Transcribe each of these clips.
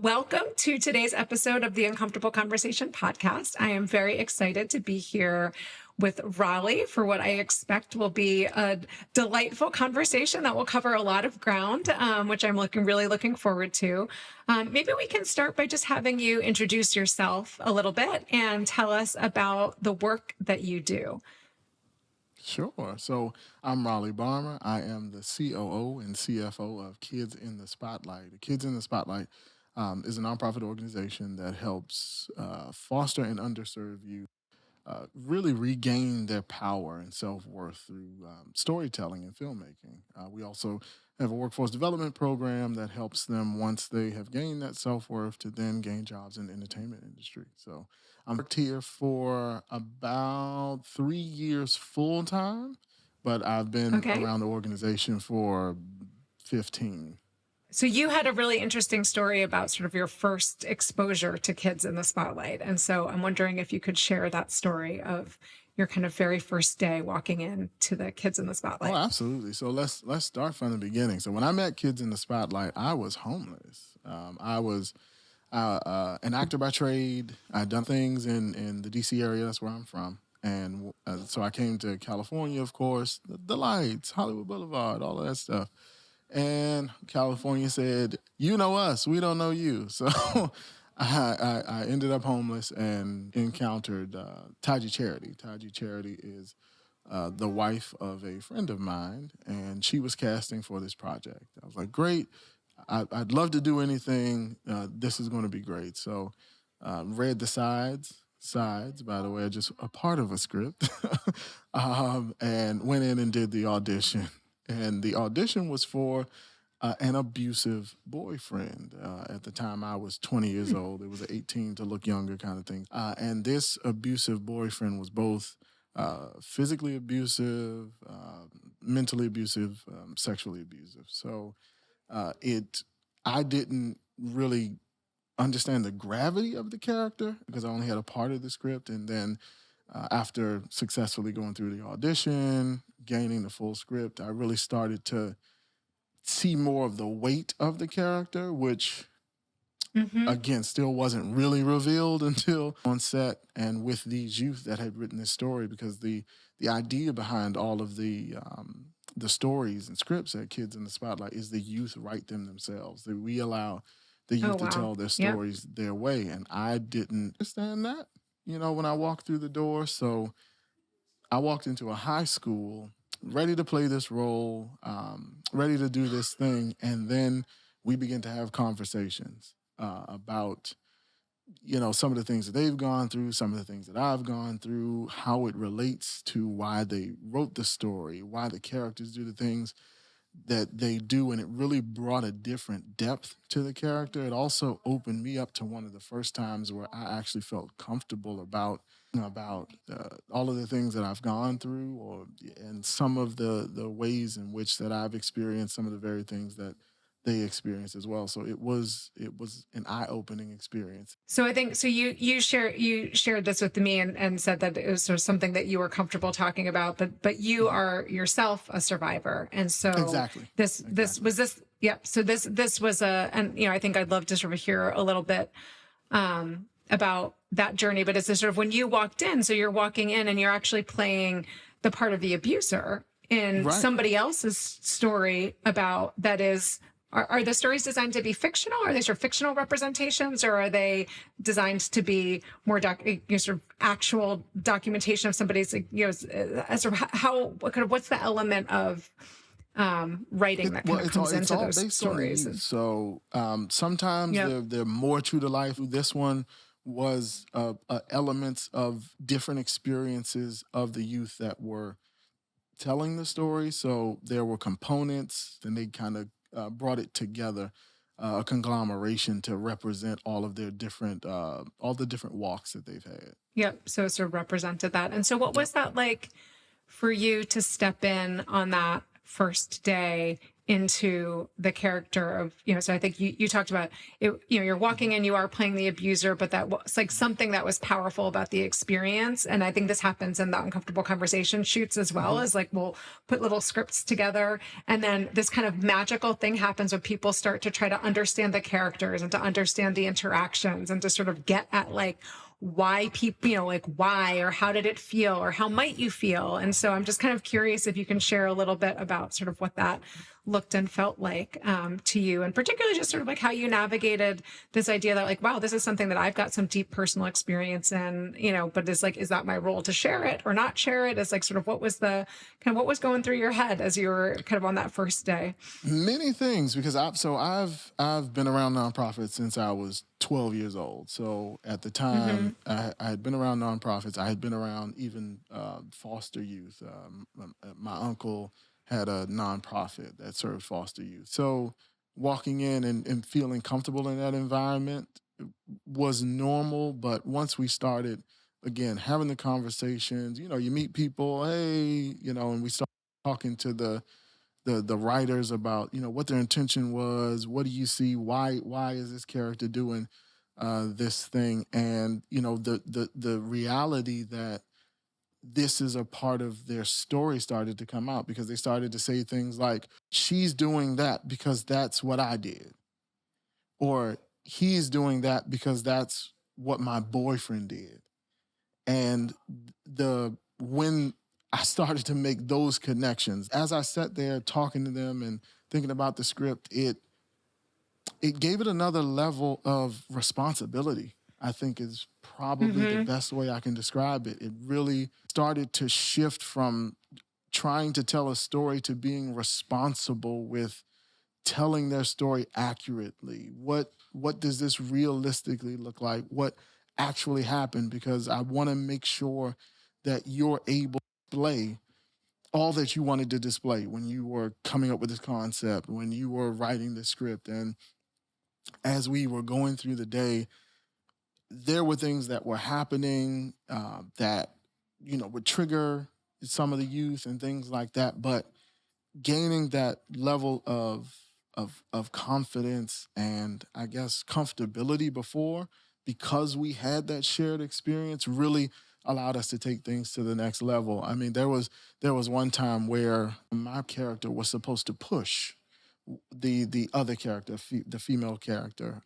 Welcome to today's episode of the Uncomfortable Conversation podcast. I am very excited to be here with Raleigh for what I expect will be a delightful conversation that will cover a lot of ground, which I'm really looking forward to. Maybe we can start by just having you introduce yourself a little bit and tell us about the work that you do. Sure. So I'm Raleigh Barmer. I am the COO and CFO of Kids in the Spotlight. Kids in the Spotlight is a nonprofit organization that helps foster and underserved youth really regain their power and self-worth through storytelling and filmmaking. We also have a workforce development program that helps them once they have gained that self-worth to then gain jobs in the entertainment industry. So I'm worked here for about 3 years full time, but I've been Okay. around the organization for 15. So you had a really interesting story about sort of your first exposure to kids in the spotlight. And so I'm wondering if you could share that story of your kind of very first day walking into the kids in the Oh, spotlight. absolutely. So let's start from the beginning. So when I met Kids in the Spotlight, I was homeless. I was an actor by trade. I'd done things in the DC area. That's where I'm from. And so I came to California, of course, the lights, Hollywood Boulevard, all of that stuff. And California said, "You know us, we don't know you." So I ended up homeless and encountered Taji Charity. Taji Charity is the wife of a friend of mine, and she was casting for this project. I was like, "Great, I'd love to do anything. This is going to be great." So read the sides, by the way, are just a part of a script, and went in and did the audition. And the audition was for an abusive boyfriend. At the time, I was 20 years old. It was an 18 to look younger kind of thing. And this abusive boyfriend was both physically abusive, mentally abusive, sexually abusive. So I didn't really understand the gravity of the character because I only had a part of the script. And then after successfully going through the audition, gaining the full script, I really started to see more of the weight of the character, which Mm-hmm. again still wasn't really revealed until on set and with these youth that had written this story. Because the idea behind all of the stories and scripts at Kids in the Spotlight is the youth write them themselves. That we allow the Oh, youth to wow. tell their Yep. stories their way, and I didn't understand that. When I walked through the door, so I walked into a high school ready to play this role, ready to do this thing. And then we begin to have conversations about, some of the things that they've gone through, some of the things that I've gone through, how it relates to why they wrote the story, why the characters do the things that they do. And it really brought a different depth to the character. It also opened me up to one of the first times where I actually felt comfortable about all of the things that I've gone through, and some of the ways in which that I've experienced some of the very things that they experienced as well. So it was an eye-opening experience. So I think so you shared this with me and said that it was sort of something that you were comfortable talking about, but you Mhm. are yourself a survivor. And so Exactly. this Exactly. was this yeah, so this was and I think I'd love to sort of hear a little bit about that journey. But it's this sort of when you walked in, so you're walking in and you're actually playing the part of the abuser in Right. somebody else's story about that is are the stories designed to be fictional? Are they sort of fictional representations, or are they designed to be more sort of actual documentation of somebody's, sort of what's the element of writing that kind of It's all comes it's into all those based on the stories? youth. And, So sometimes yep. they're more true to life. This one was elements of different experiences of the youth that were telling the story. So there were components, and they kind of brought it together, a conglomeration to represent all the different walks that they've had. Yep. So it sort of represented that. And so what was that like for you to step in on that first day into the character of, so I think you talked about it, you're walking in, you are playing the abuser, but that was like something that was powerful about the experience. And I think this happens in the uncomfortable conversation shoots as well, as like, we'll put little scripts together. And then this kind of magical thing happens when people start to try to understand the characters and to understand the interactions and to sort of get at like, why people, like why, or how did it feel, or how might you feel? And so I'm just kind of curious if you can share a little bit about sort of what that looked and felt like to you, and particularly just sort of like how you navigated this idea that like, wow, this is something that I've got some deep personal experience in, but is like, is that my role to share it or not share it? Is like sort of what was going through your head as you were kind of on that first day? Many things, because I've been around nonprofits since I was 12 years old. So at the time, I had been around nonprofits. I had been around even foster youth. My uncle had a nonprofit that served foster youth. So walking in and feeling comfortable in that environment was normal. But once we started, again, having the conversations, you meet people, hey, and we start talking to the writers about what their intention was. What do you see? Why is this character doing this thing? And the reality that this is a part of their story started to come out, because they started to say things like, she's doing that because that's what I did, or he's doing that because that's what my boyfriend did. And when I started to make those connections, as I sat there talking to them and thinking about the script, it gave it another level of responsibility, I think is probably the best way I can describe it. It really started to shift from trying to tell a story to being responsible with telling their story accurately. What does this realistically look like? What actually happened? Because I want to make sure that you're able to display all that you wanted to display when you were coming up with this concept, when you were writing the script. And as we were going through the day, there were things that were happening that, would trigger some of the youth and things like that. But gaining that level of confidence and, I guess, comfortability before, because we had that shared experience, really allowed us to take things to the next level. I mean, there was one time where my character was supposed to push the other character, the female character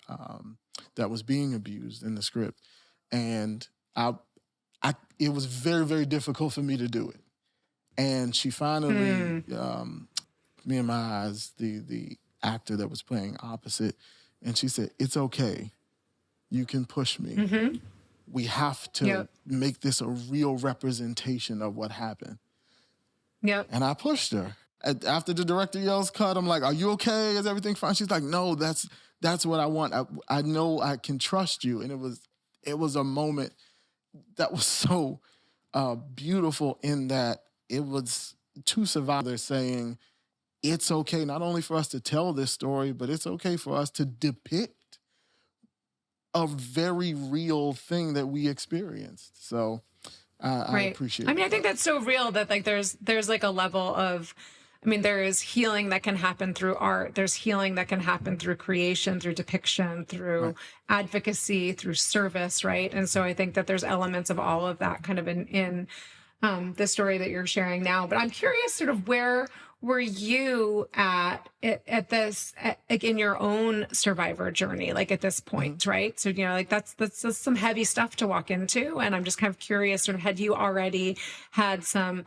that was being abused in the script, and it was very, very difficult for me to do it. And she finally, me and my eyes, the actor that was playing opposite, and she said, "It's okay. You can push me. We have to make this a real representation of what happened." Yep. And I pushed her. After the director yells cut, I'm like, "Are you okay? Is everything fine?" She's like, "No, that's what I want. I know I can trust you." And it was a moment that was so beautiful, in that it was two survivors saying, it's okay not only for us to tell this story, but it's okay for us to depict a very real thing that we experienced. So I appreciate it. I mean, I think that's so real that like there's like a level of, I mean, there is healing that can happen through art. There's healing that can happen through creation, through depiction, through advocacy, through service, right? And so I think that there's elements of all of that kind of in the story that you're sharing now. But I'm curious, sort of, where were you at this, like in your own survivor journey, like at this point, right? So, like that's some heavy stuff to walk into. And I'm just kind of curious, sort of, had you already had some,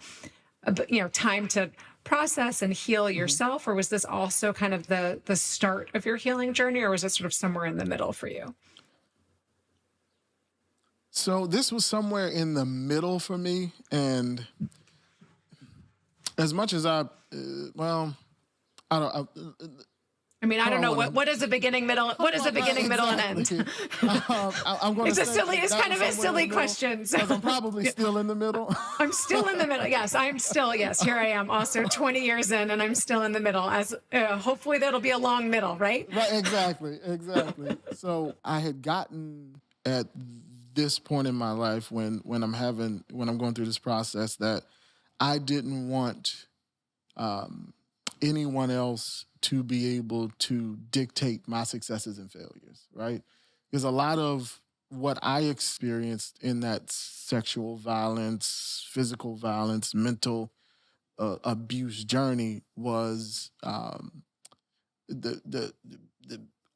time to process and heal yourself, or was this also kind of the start of your healing journey, or was it sort of somewhere in the middle for you? So this was somewhere in the middle for me. And as much as I don't, I mean, I don't know what is a beginning, middle. What is a beginning, middle, and end? I'm going It's kind of a silly question. So I'm probably still in the middle. I'm still in the middle. Yes, here I am, also 20 years in, and I'm still in the middle. As hopefully that'll be a long middle, right? Right, exactly. So I had gotten at this point in my life when I'm going through this process, that I didn't want anyone else to be able to dictate my successes and failures, right? Because a lot of what I experienced in that sexual violence, physical violence, mental abuse journey was the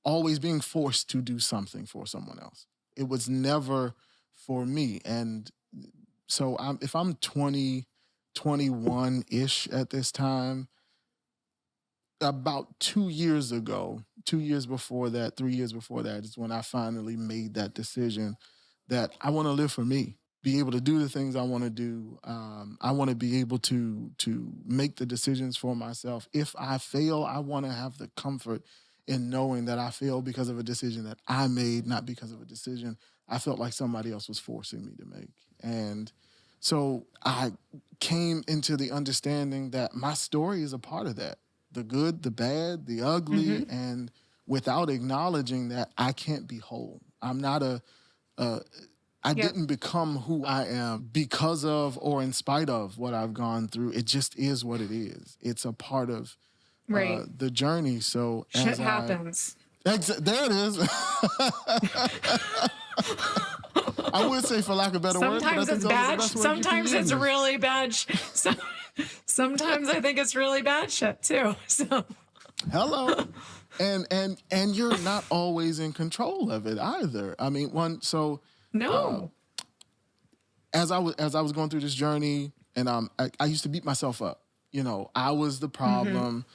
always being forced to do something for someone else. It was never for me. And so if I'm 20, 21-ish at this time, about 2 years ago, 2 years before that, 3 years before that is when I finally made that decision that I want to live for me, be able to do the things I want to do. I want to be able to make the decisions for myself. If I fail, I want to have the comfort in knowing that I failed because of a decision that I made, not because of a decision I felt like somebody else was forcing me to make. And so I came into the understanding that my story is a part of that. The good, the bad, the ugly, and without acknowledging that, I can't be whole. I'm not I didn't become who I am because of or in spite of what I've gone through. It just is what it is. It's a part of the journey. So shit happens. There it is. I would say, for lack of better words, sometimes it's bad. Sometimes it's really bad. Sometimes I think it's really bad shit too. So, hello, and you're not always in control of it either. I mean, no. As I was going through this journey, and I used to beat myself up. You know, I was the problem.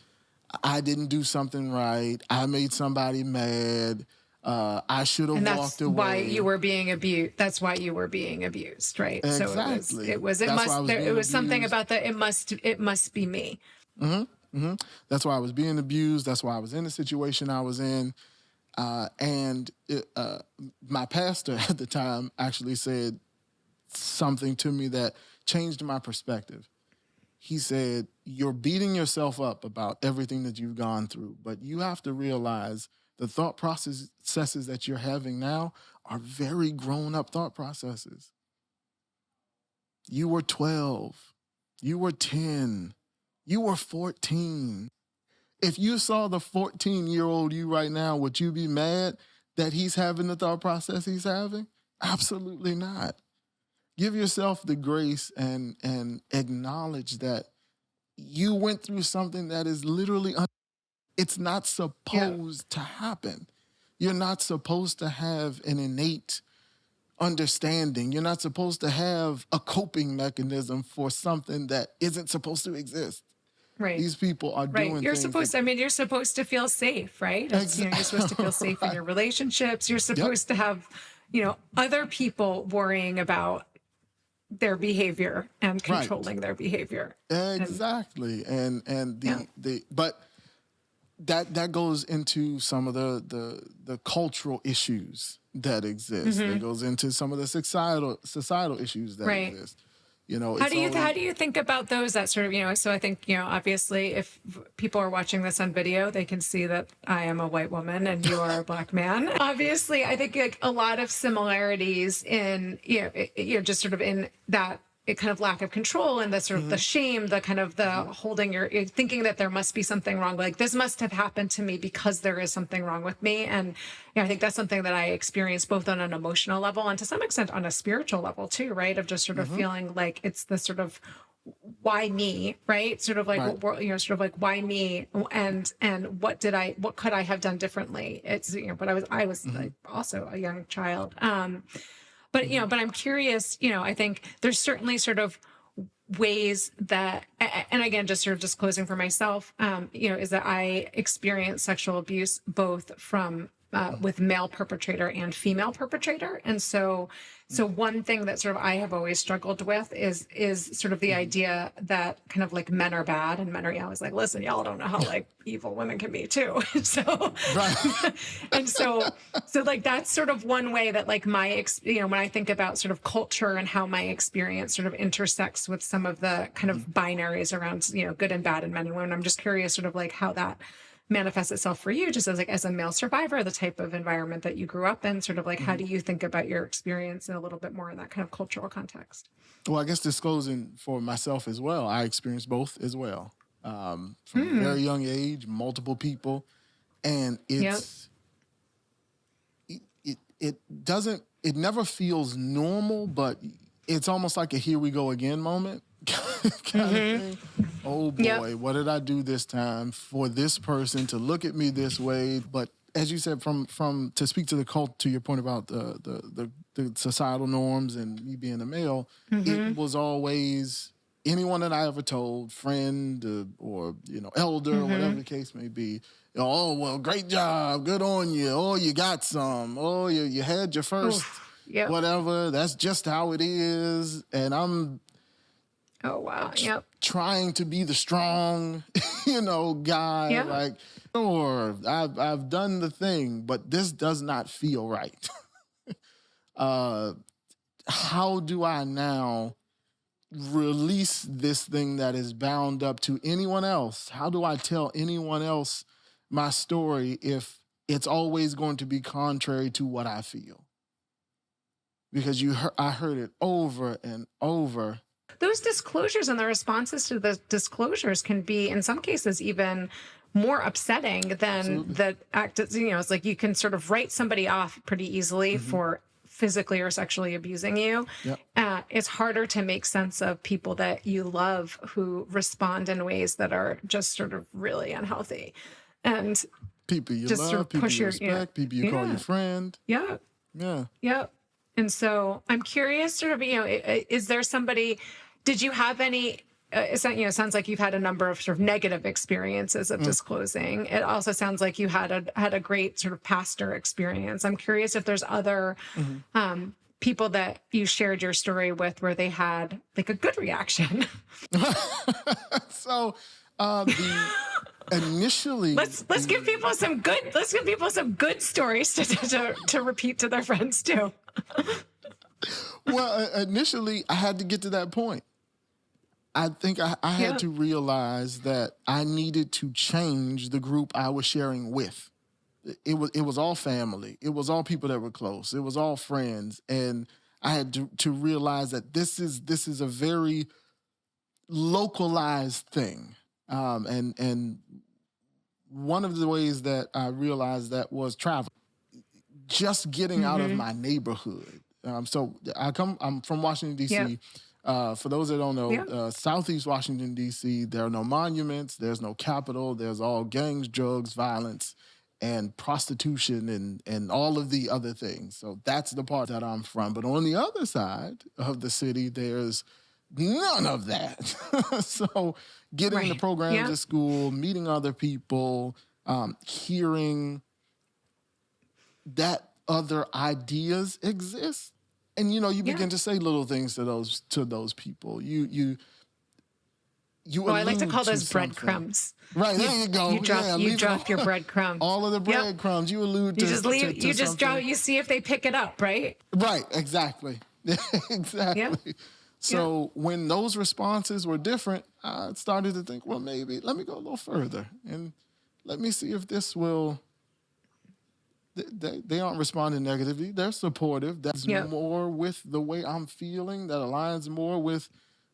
I didn't do something right. I made somebody mad. I should have walked away. Why you were being abused. That's why you were being abused, right? Exactly. So it was something about that. It must be me. That's why I was being abused. That's why I was in the situation I was in. And my pastor at the time actually said something to me that changed my perspective. He said, "You're beating yourself up about everything that you've gone through, but you have to realize the thought processes that you're having now are very grown-up thought processes. You were 12. You were 10. You were 14. If you saw the 14-year-old you right now, would you be mad that he's having the thought process he's having? Absolutely not. Give yourself the grace and acknowledge that you went through something that is literally it's not supposed to happen. You're not supposed to have an innate understanding. You're not supposed to have a coping mechanism for something that isn't supposed to exist. Right. These people are doing You're things supposed to, you're supposed to feel safe, right? You're supposed to feel safe in your relationships. You're supposed to have, other people worrying about their behavior and controlling their behavior. Exactly. But that goes into some of the cultural issues that exist. It goes into some of the societal issues that exist. How do you think about those? That sort of, so I think, obviously if people are watching this on video, they can see that I am a white woman and you are a black man. Obviously, I think like a lot of similarities in, just sort of in that kind of lack of control and the sort of the shame, the kind of the holding you're thinking that there must be something wrong. Like this must have happened to me because there is something wrong with me. And I think that's something that I experienced both on an emotional level and to some extent on a spiritual level too, right? Of just sort of feeling like it's the sort of why me, right? Sort of like, sort of like why me and what could I have done differently? It's, but I was like also a young child. But I'm curious, I think there's certainly sort of ways that, and again, just sort of disclosing for myself, is that I experienced sexual abuse both from with male perpetrator and female perpetrator. And so one thing that sort of I have always struggled with is sort of the idea that kind of like men are bad and men are, I was like, listen, y'all don't know how like evil women can be too. And so like, that's sort of one way that like when I think about sort of culture and how my experience sort of intersects with some of the kind of binaries around, good and bad in men and women, I'm just curious sort of like how that manifests itself for you just as a male survivor, the type of environment that you grew up in, sort of like, how do you think about your experience in a little bit more in that kind of cultural context? Well, I guess disclosing for myself as well, I experienced both as well. from a very young age, multiple people. And Yep. it never feels normal, but it's almost like a here we go again moment kind of thing. Oh Yep. boy, what did I do this time for this person to look at me this way? But as you said, from to speak to the cult, to your point about the societal norms and me being a male, it was always anyone that I ever told, friend or elder, or whatever the case may be. Oh, well, great job, good on you. Oh, you got some. Oh, you had your first, Yep. whatever. That's just how it is. And I'm Oh, wow. Yep. trying to be the strong, guy. Yeah. Like, sure, I've done the thing, but this does not feel right. How do I now release this thing that is bound up to anyone else? How do I tell anyone else my story if it's always going to be contrary to what I feel? Because I heard it over and over. Those disclosures and the responses to the disclosures can be, in some cases, even more upsetting than the act. It's like you can sort of write somebody off pretty easily for physically or sexually abusing you. Yep. It's harder to make sense of people that you love who respond in ways that are just sort of really unhealthy. And people you just love, sort of people push you your, respect, people you call your friend. Yeah. Yeah. Yep. And so I'm curious, sort of, is there somebody, did you have any, it sounds like you've had a number of sort of negative experiences of disclosing. It also sounds like you had a great sort of pastor experience. I'm curious if there's other people that you shared your story with where they had like a good reaction. So initially, let's give people some good stories to repeat to their friends too. Well, initially I had to get to that point. I think I had to realize that I needed to change the group I was sharing with. It was all family. It was all people that were close. It was all friends. And I had to realize that this is a very localized thing. And one of the ways that I realized that was travel. Just getting out of my neighborhood. So I'm from Washington, D.C. Yep. For those that don't know, Southeast Washington, D.C., there are no monuments, there's no Capitol, there's all gangs, drugs, violence, and prostitution and all of the other things. So that's the part that I'm from. But on the other side of the city, there's none of that. So getting into programs at school, meeting other people, hearing that other ideas exist. And you begin to say little things to those people. You I like to call those something. breadcrumbs. Right, there you go. You drop your breadcrumbs. All of the breadcrumbs. You allude to. You just drop. You see if they pick it up, right? Right, exactly. Exactly. So when those responses were different, I started to think, well, maybe let me go a little further and let me see if this will. They aren't responding negatively. They're supportive. That's more with the way I'm feeling. That aligns more with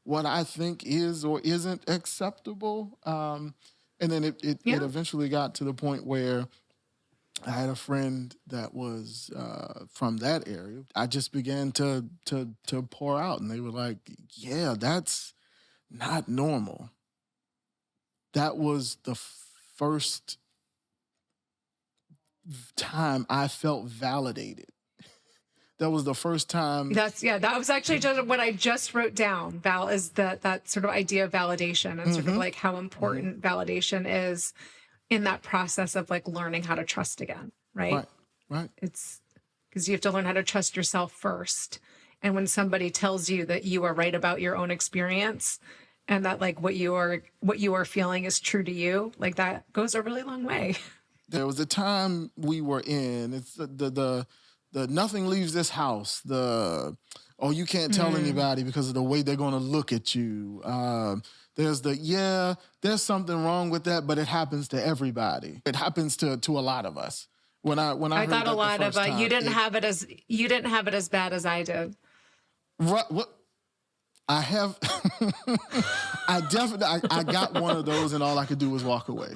what I think is or isn't acceptable. And then it eventually got to the point where I had a friend that was from that area. I just began to pour out, and they were like, "Yeah, that's not normal." That was the first time I felt validated. That was the first time. That was actually just what I just wrote down. Val is that sort of idea of validation and sort of like how important validation is in that process of like learning how to trust again, right? Right. It's because you have to learn how to trust yourself first. And when somebody tells you that you are right about your own experience and that like what you are feeling is true to you, like that goes a really long way. There was a time we were in. It's the nothing leaves this house. You can't tell anybody because of the way they're going to look at you. There's there's something wrong with that, but it happens to everybody. It happens to a lot of us. When I heard thought that a lot the of first time, you didn't have it as bad as I did. Right. What? I have, I got one of those, and all I could do was walk away.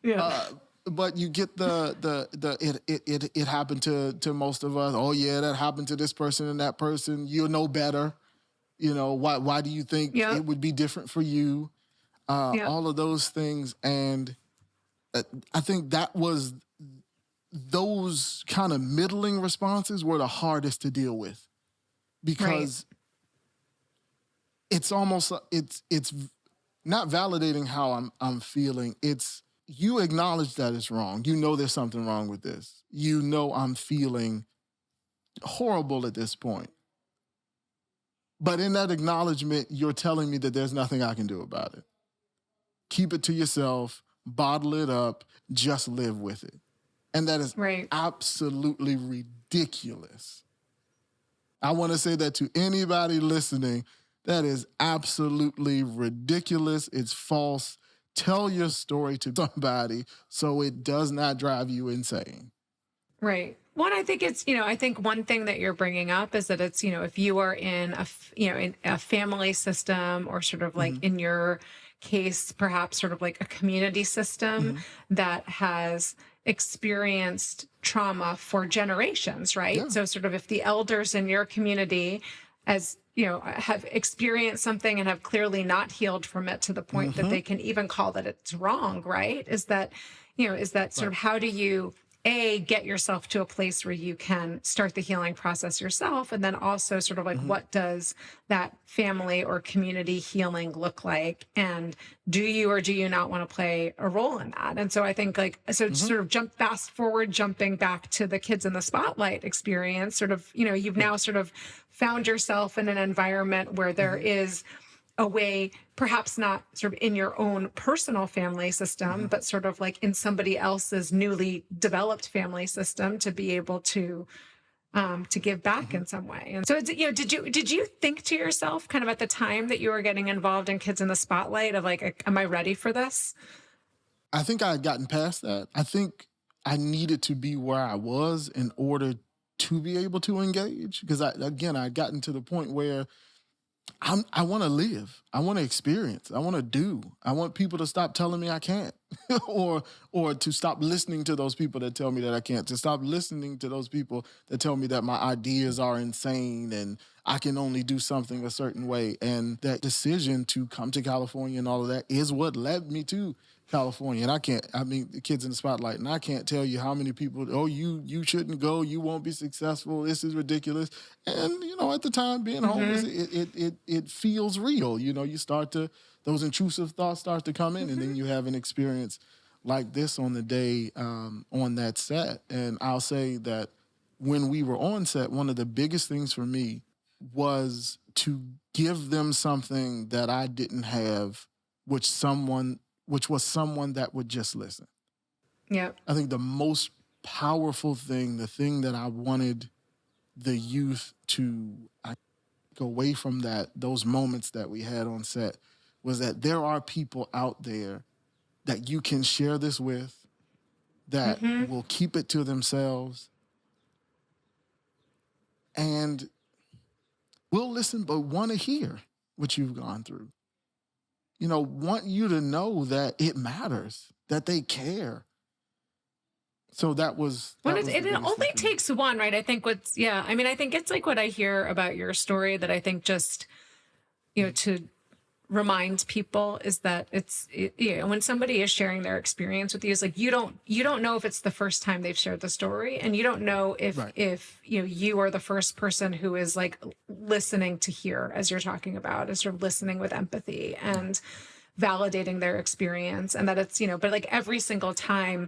Yeah. But you get it happened to most of us. Oh yeah, that happened to this person and that person. You'll know better. Why do you think Yep. it would be different for you? Yep. All of those things. And I think those kind of middling responses were the hardest to deal with, because it's almost, it's not validating how I'm feeling. It's, you acknowledge that it's wrong. You know there's something wrong with this. You know I'm feeling horrible at this point. But in that acknowledgement, you're telling me that there's nothing I can do about it. Keep it to yourself, bottle it up, just live with it. And that is absolutely ridiculous. I want to say that to anybody listening. That is absolutely ridiculous. It's false. Tell your story to somebody so it does not drive you insane. Right. One, I think it's, I think one thing that you're bringing up is that it's, if you are in in a family system, or sort of like in your case, perhaps sort of like a community system that has experienced trauma for generations, right? Yeah. So sort of if the elders in your community, as have experienced something and have clearly not healed from it to the point that they can even call that it's wrong, right? Is that sort of, how do you get yourself to a place where you can start the healing process yourself? And then also sort of like, what does that family or community healing look like? And do you or do you not want to play a role in that? And so I think sort of jumping back to the kids in the spotlight experience, sort of, you've now sort of found yourself in an environment where there is a way, perhaps not sort of in your own personal family system, but sort of like in somebody else's newly developed family system, to be able to give back in some way. And so, did you think to yourself, kind of at the time that you were getting involved in Kids in the Spotlight, of like, am I ready for this? I think I had gotten past that. I think I needed to be where I was in order to be able to engage, because I had gotten to the point where I want to live. I want to experience. I want to do. I want people to stop telling me I can't, or to stop listening to those people that tell me that I can't, to stop listening to those people that tell me that my ideas are insane and I can only do something a certain way. And that decision to come to California and all of that is what led me to California. And the Kids in the Spotlight, and I can't tell you how many people, oh, you shouldn't go, you won't be successful, this is ridiculous. And, at the time, being homeless, it feels real. You start to, those intrusive thoughts start to come in, and then you have an experience like this on the day on that set. And I'll say that when we were on set, one of the biggest things for me was to give them something that I didn't have, which was someone that would just listen. Yeah. I think the most powerful thing, the thing that I wanted the youth to go away from those moments that we had on set, was that there are people out there that you can share this with, that will keep it to themselves and will listen, but want to hear what you've gone through. Want you to know that it matters, that they care. So that was. It only takes one, right? I think I think it's like what I hear about your story that I think just, to remind people is that when somebody is sharing their experience with you, it's like, you don't know if it's the first time they've shared the story, and you don't know if you are the first person who is like listening to hear, as you're talking about, is sort of listening with empathy and validating their experience. And that it's, but like every single time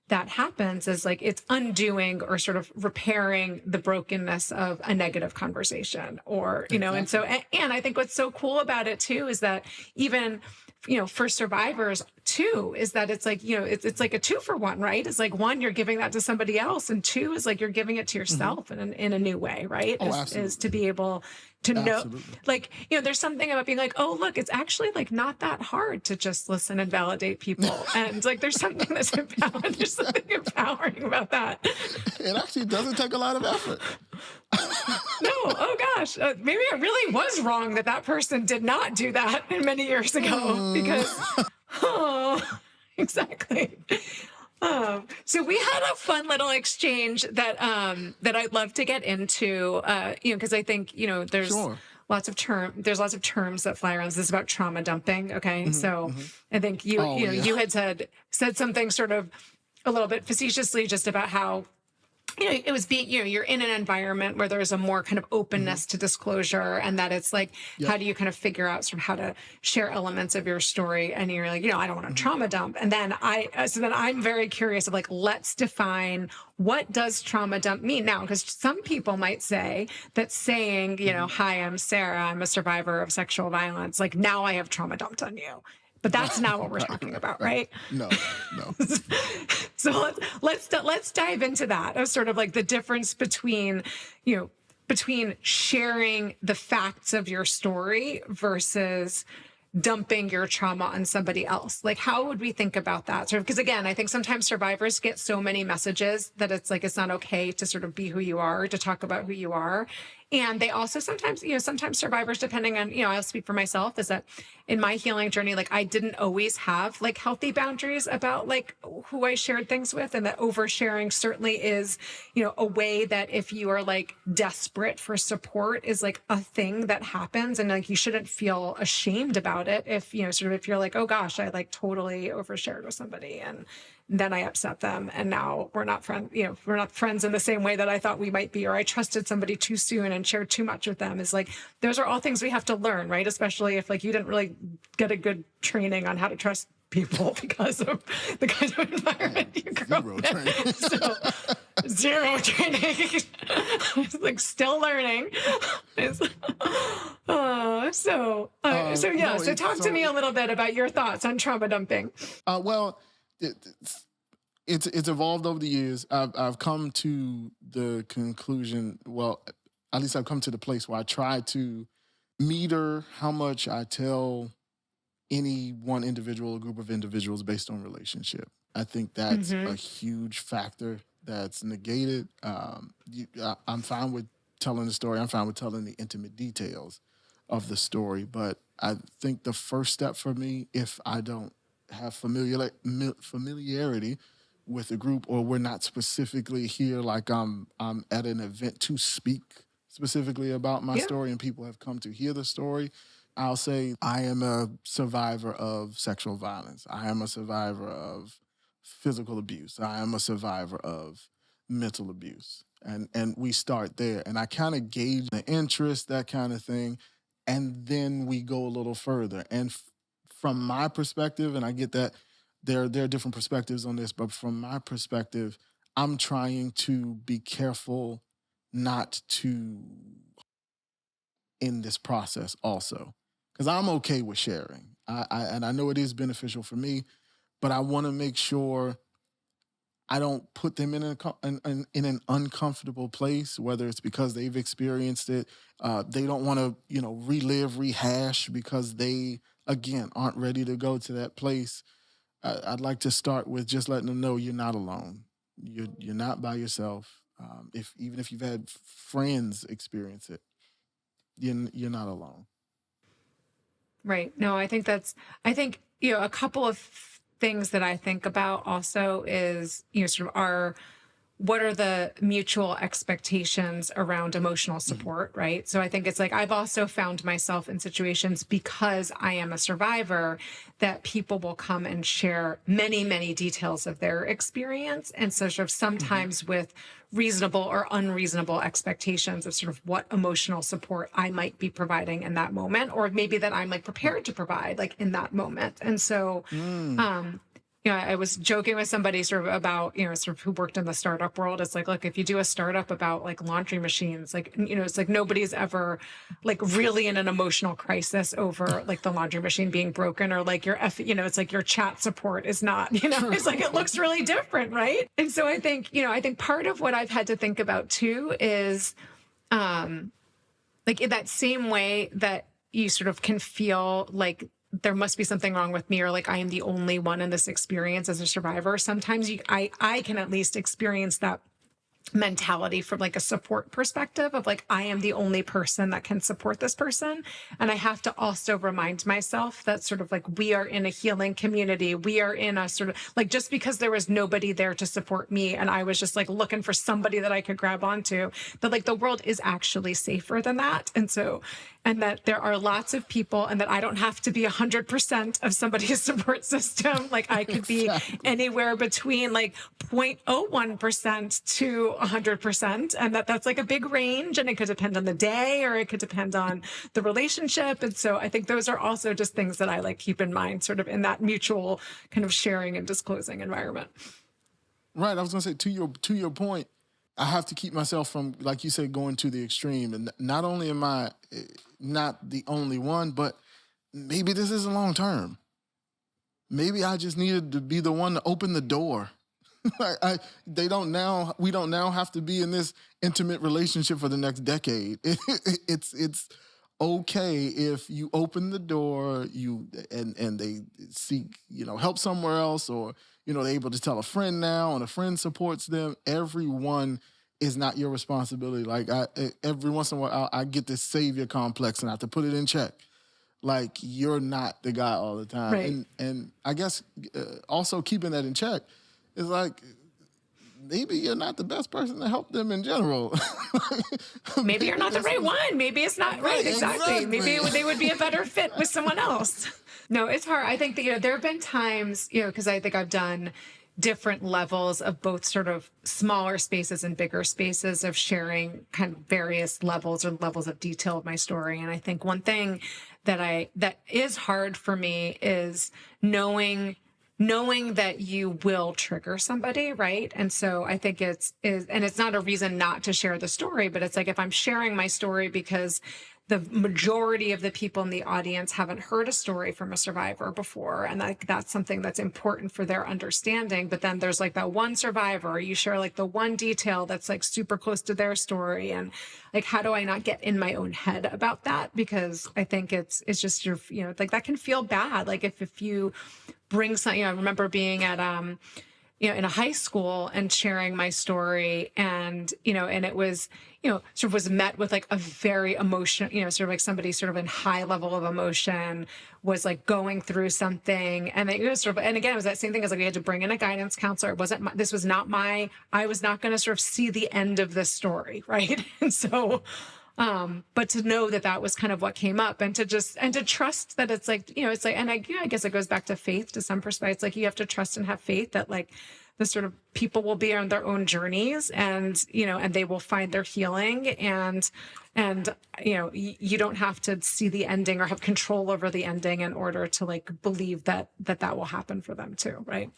that happens is like, it's undoing or sort of repairing the brokenness of a negative conversation, or, Exactly. And so, and I think what's so cool about it too, is that even, for survivors too, is that it's like, it's like a 2-for-1, right? It's like, one, you're giving that to somebody else, and 2 is like, you're giving it to yourself in a new way, right? Is to be able to know, like, there's something about being like, oh, look, it's actually like not that hard to just listen and validate people. And like, there's something there's something empowering about that. It actually doesn't take a lot of effort. No, oh gosh, maybe it really was wrong that that person did not do that many years ago because, oh, exactly. So we had a fun little exchange that I'd love to get into, because I think, Sure. there's lots of terms that fly around. This is about trauma dumping. Okay. So I think Oh, yeah. you had said something sort of a little bit facetiously just about how, it was being, you're in an environment where there's a more kind of openness to disclosure, and that it's like, how do you kind of figure out sort of how to share elements of your story? And you're like, I don't want to trauma dump. And then I'm very curious of like, let's define what does trauma dump mean now? Because some people might say that saying, hi, I'm Sarah, I'm a survivor of sexual violence. Like now I have trauma dumped on you. But that's not what we're talking about, right? No. So let's dive into that as sort of like the difference between sharing the facts of your story versus dumping your trauma on somebody else. Like, how would we think about that? Sort of, because again, I think sometimes survivors get so many messages that it's like, it's not okay to sort of be who you are, to talk about who you are. And they also sometimes survivors, depending on, I'll speak for myself, is that in my healing journey, like I didn't always have like healthy boundaries about like who I shared things with. And that oversharing certainly is, a way that if you are like desperate for support is like a thing that happens. And like, you shouldn't feel ashamed about it if, if you're like, oh gosh, I like totally overshared with somebody and then I upset them. And now we're not friends in the same way that I thought we might be, or I trusted somebody too soon and shared too much with them. Is like, those are all things we have to learn, right? Especially if like you didn't really get a good training on how to trust people because of the kind of environment you grew up in. So, zero training. Like still learning. So talk to me a little bit about your thoughts on trauma dumping. It's evolved over the years. I've come to the conclusion. Well, at least I've come to the place where I try to meter how much I tell any one individual or group of individuals based on relationship. I think that's a huge factor that's negated. I'm fine with telling the story. I'm fine with telling the intimate details of the story. But I think the first step for me, if I don't have familiarity with the group, or we're not specifically here, like I'm at an event to speak specifically about my story and people have come to hear the story, I'll say I am a survivor of sexual violence. I am a survivor of physical abuse. I am a survivor of mental abuse. And we start there. And I kind of gauge the interest, that kind of thing. And then we go a little further. And from my perspective, and I get that there are different perspectives on this, but from my perspective, I'm trying to be careful not to in this process also. Because I'm okay with sharing. And I know it is beneficial for me, but I want to make sure I don't put them in an uncomfortable place, whether it's because they've experienced it. They don't want to, relive, rehash because they, again, aren't ready to go to that place. I'd like to start with just letting them know you're not alone. You're not by yourself. Even if you've had friends experience it, you're not alone. Right. No, I think a couple of things that I think about also is, what are the mutual expectations around emotional support, right? So I think it's like, I've also found myself in situations because I am a survivor that people will come and share many, many details of their experience. And so sort of sometimes with reasonable or unreasonable expectations of sort of what emotional support I might be providing in that moment, or maybe that I'm like prepared to provide like in that moment. And so, I was joking with somebody sort of about, sort of who worked in the startup world. It's like, look, if you do a startup about like laundry machines, like, it's like nobody's ever like really in an emotional crisis over like the laundry machine being broken, or like it's like your chat support is not, it's like, it looks really different. Right. And so I think part of what I've had to think about too is, like in that same way that you sort of can feel like there must be something wrong with me, or like I am the only one in this experience as a survivor. Sometimes I can at least experience that mentality from like a support perspective of like, I am the only person that can support this person. And I have to also remind myself that sort of like, we are in a healing community. We are in a sort of like, just because there was nobody there to support me and I was just like looking for somebody that I could grab onto, that like the world is actually safer than that. And that there are lots of people and that I don't have to be 100% of somebody's support system. Like I could be anywhere between like 0.01% to 100%. And that's like a big range, and it could depend on the day or it could depend on the relationship. And so I think those are also just things that I like keep in mind sort of in that mutual kind of sharing and disclosing environment. Right. I was going to say to your point, I have to keep myself from, like you said, going to the extreme. And not only am I not the only one, but maybe this isn't long term. Maybe I just needed to be the one to open the door. We don't now have to be in this intimate relationship for the next decade. It's okay if you open the door, and they seek, help somewhere else, or, they're able to tell a friend now and a friend supports them. Everyone is not your responsibility. Like every once in a while I get this savior complex and I have to put it in check. Like you're not the guy all the time. Right. And I guess also keeping that in check is like, maybe you're not the best person to help them in general. Maybe you're not the right one. Maybe it's not right. Exactly. Maybe they would be a better fit with someone else. No, it's hard. I think that, there have been times, because I think I've done different levels of both sort of smaller spaces and bigger spaces of sharing kind of various levels or levels of detail of my story. And I think one thing that is hard for me is knowing that you will trigger somebody, right? And so I think and it's not a reason not to share the story, but it's like if I'm sharing my story because the majority of the people in the audience haven't heard a story from a survivor before, and that's something that's important for their understanding. But then there's like that one survivor, you share like the one detail that's like super close to their story, and like how do I not get in my own head about that? Because I think it's just like that can feel bad. Like if you bring something, I remember being at in a high school and sharing my story, and and it was sort of was met with like a very emotional, sort of like somebody sort of in high level of emotion was like going through something, and it was sort of, and again it was that same thing as like we had to bring in a guidance counselor. It wasn't I was not going to sort of see the end of this story, right? And so but to know that was kind of what came up, and to trust that it's like, it's like, and I guess it goes back to faith to some perspective. It's like, you have to trust and have faith that like the sort of people will be on their own journeys, and, and they will find their healing, and, you don't have to see the ending or have control over the ending in order to like believe that will happen for them too. Right.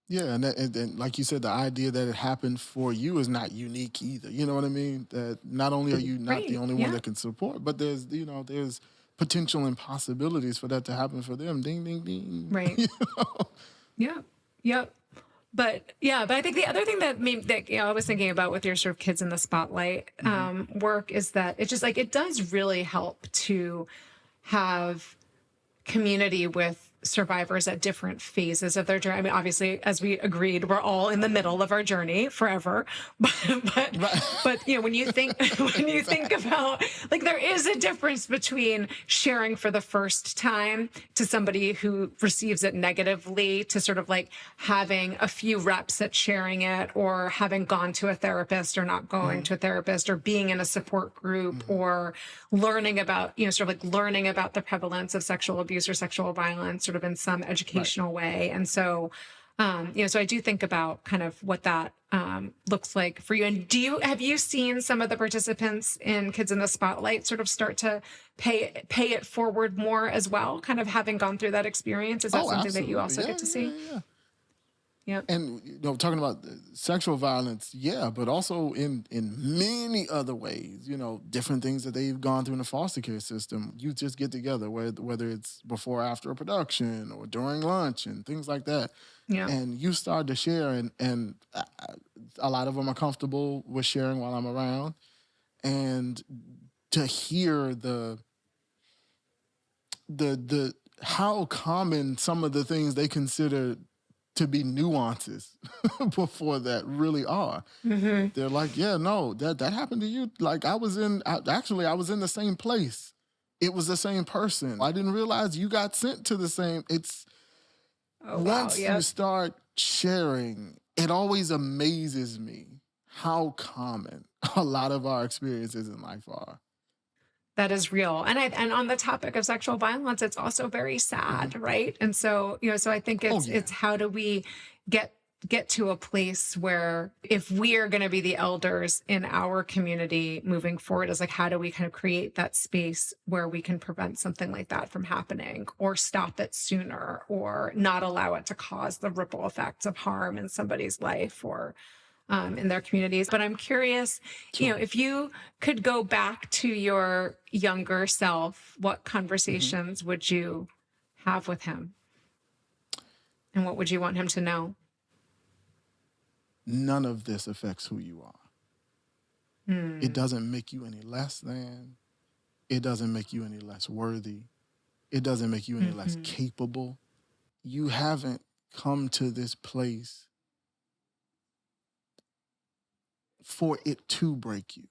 Yeah, and like you said, the idea that it happened for you is not unique either. You know what I mean? That not only are you not the only one that can support, but there's potential and possibilities for that to happen for them. Ding, ding, ding. Right. Yeah. Yep. But I think the other thing that I was thinking about with your sort of kids in the spotlight work is that it's just like, it does really help to have community with survivors at different phases of their journey. I mean, obviously, as we agreed, we're all in the middle of our journey forever. But when you think about, like, there is a difference between sharing for the first time to somebody who receives it negatively, to sort of like having a few reps at sharing it, or having gone to a therapist or not going to a therapist, or being in a support group, or learning about, sort of like learning about the prevalence of sexual abuse or sexual violence, sort of in some educational way. And so, so I do think about kind of what that looks like for you. And have you seen some of the participants in Kids in the Spotlight sort of start to pay it forward more as well, kind of having gone through that experience? Is that something that you also get to see? Yeah. And talking about sexual violence, but also in many other ways, different things that they've gone through in the foster care system. You just get together, whether it's before or after a production or during lunch and things like that. Yeah. And you start to share, and a lot of them are comfortable with sharing while I'm around, and to hear the how common some of the things they consider to be nuances before that really are. Hmm. They're like, yeah, no, that happened to you. Like actually, I was in the same place. It was the same person. I didn't realize you got sent to the same. It's Oh, wow. once you Yep. start sharing, it always amazes me how common a lot of our experiences in life are. That is real. And on the topic of sexual violence, it's also very sad, Mhm. right? And so, so I think Oh it's yeah. how do we get get to a place where if we are going to be the elders in our community moving forward, is like how do we kind of create that space where we can prevent something like that from happening or stop it sooner or not allow it to cause the ripple effects of harm in somebody's life or in their communities. But I'm curious, Sure. if you could go back to your younger self, what Mhm. conversations would you have with him? And what would you want him to know? None of this affects who you are. It Hmm. doesn't make you any less than. It doesn't make you any less worthy. It doesn't make you any less Hmm. capable. You haven't come to this place for it to break you.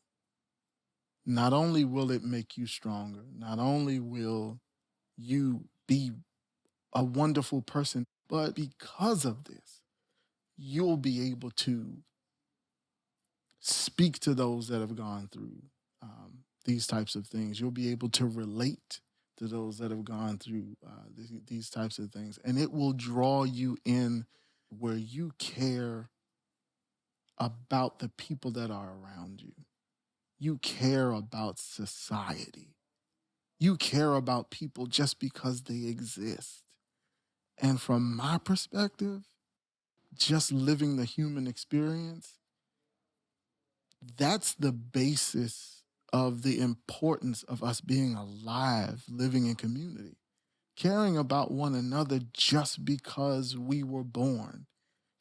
Not only will it make you stronger, not only will you be a wonderful person, but because of this, you'll be able to speak to those that have gone through these types of things. You'll be able to relate to those that have gone through these types of things. And it will draw you in where you care about the people that are around you. You care about society. You care about people just because they exist. And from my perspective, just living the human experience, that's the basis of the importance of us being alive, living in community, caring about one another just because we were born,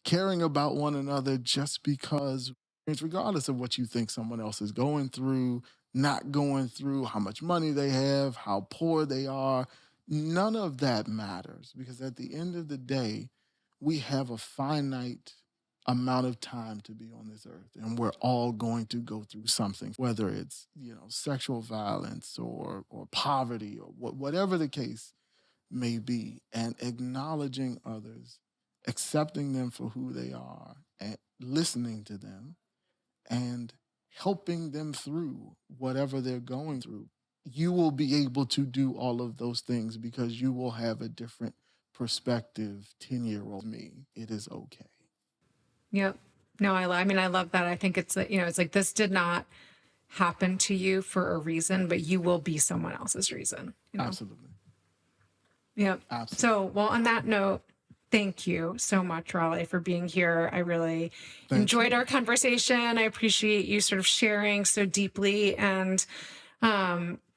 caring about one another just because, regardless of what you think someone else is going through, not going through, how much money they have, how poor they are, none of that matters because at the end of the day, we have a finite amount of time to be on this earth and we're all going to go through something, whether it's sexual violence or poverty or whatever the case may be, and acknowledging others, accepting them for who they are, and listening to them, and helping them through whatever they're going through. You will be able to do all of those things because you will have a different perspective. 10-year-old me, it is okay. Yep. No, I mean, I love that. I think it's, it's like this did not happen to you for a reason, but you will be someone else's reason. Absolutely. Yep. So, Absolutely. well, on that note, thank you so much, Raleigh, for being here. I really Thank enjoyed our you. conversation. I appreciate you sort of sharing so deeply and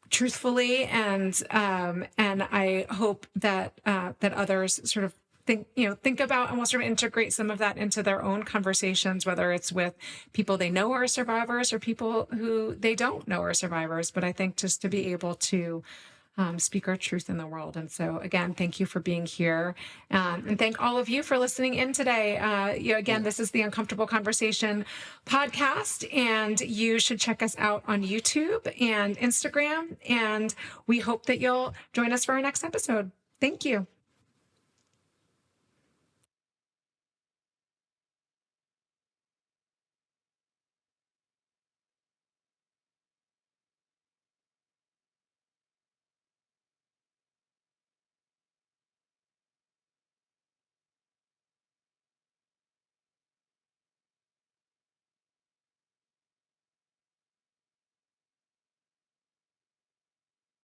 truthfully, and I hope that that others sort of think about and will sort of integrate some of that into their own conversations, whether it's with people they know are survivors or people who they don't know are survivors. But I think just to be able to speak our truth in the world. And so, again, thank you for being here. And thank all of you for listening in today. Again, this Yes. is the Uncomfortable Conversation podcast, and you should check us out on YouTube and Instagram. And we hope that you'll join us for our next episode. Thank you.